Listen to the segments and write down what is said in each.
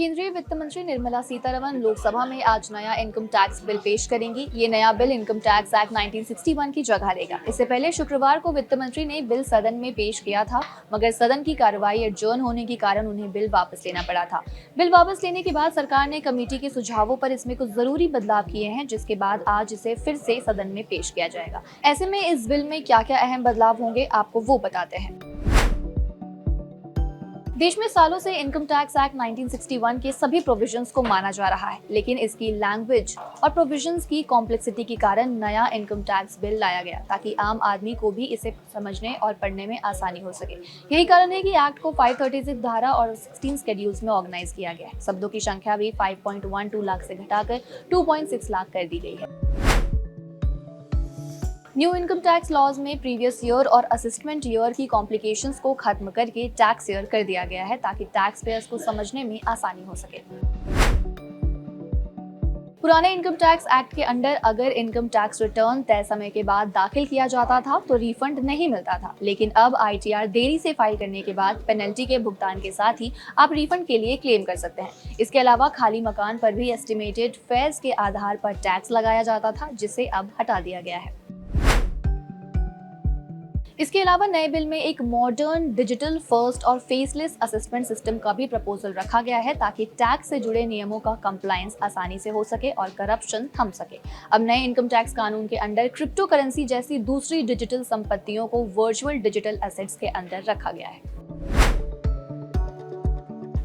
केंद्रीय वित्त मंत्री निर्मला सीतारमण लोकसभा में आज नया इनकम टैक्स बिल पेश करेंगी। ये नया बिल इनकम टैक्स एक्ट 1961 की जगह लेगा। इससे पहले शुक्रवार को वित्त मंत्री ने बिल सदन में पेश किया था, मगर सदन की कार्रवाई एडजर्न होने के कारण उन्हें बिल वापस लेना पड़ा था। बिल वापस लेने के बाद सरकार ने कमेटी के सुझावों पर इसमें कुछ जरूरी बदलाव किए हैं, जिसके बाद आज इसे फिर से सदन में पेश किया जाएगा। ऐसे में इस बिल में क्या क्या अहम बदलाव होंगे, आपको वो बताते हैं। देश में सालों से इनकम टैक्स एक्ट 1961 के सभी प्रोविजंस को माना जा रहा है, लेकिन इसकी लैंग्वेज और प्रोविजंस की कॉम्प्लेक्सिटी के कारण नया इनकम टैक्स बिल लाया गया, ताकि आम आदमी को भी इसे समझने और पढ़ने में आसानी हो सके। यही कारण है कि एक्ट को 536 धारा और 16 शेड्यूल्स में ऑर्गेनाइज किया गया है। शब्दों की संख्या भी 5.12 लाख से घटाकर 2.6 लाख कर दी गई है। न्यू इनकम टैक्स लॉज में प्रीवियस ईयर और असिस्टमेंट ईयर की कॉम्प्लिकेशंस को खत्म करके टैक्स ईयर कर दिया गया है, ताकि टैक्स पेयर्स को समझने में आसानी हो सके। पुराने इनकम टैक्स एक्ट के अंडर अगर इनकम टैक्स रिटर्न तय समय के बाद दाखिल किया जाता था तो रिफंड नहीं मिलता था, लेकिन अब ITR देरी से फाइल करने के बाद पेनल्टी के भुगतान के साथ ही आप रिफंड के लिए क्लेम कर सकते हैं। इसके अलावा खाली मकान पर भी एस्टिमेटेड फेयर्स के आधार पर टैक्स लगाया जाता था, जिसे अब हटा दिया गया है। इसके अलावा नए बिल में एक मॉडर्न डिजिटल फर्स्ट और फेसलेस असेसमेंट सिस्टम का भी प्रपोजल रखा गया है, ताकि टैक्स से जुड़े नियमों का कंप्लायंस आसानी से हो सके और करप्शन थम सके। अब नए इनकम टैक्स कानून के अंडर क्रिप्टो करेंसी जैसी दूसरी डिजिटल संपत्तियों को वर्चुअल डिजिटल एसेट्स के अंदर रखा गया है।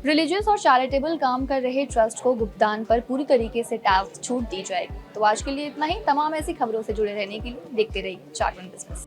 रिलीजियस और चैरिटेबल काम कर रहे ट्रस्ट को भुगतान पर पूरी तरीके से टैक्स छूट दी जाएगी। तो आज के लिए इतना ही। तमाम ऐसी खबरों से जुड़े रहने के लिए देखते रहिए चार्ट वन बिजनेस।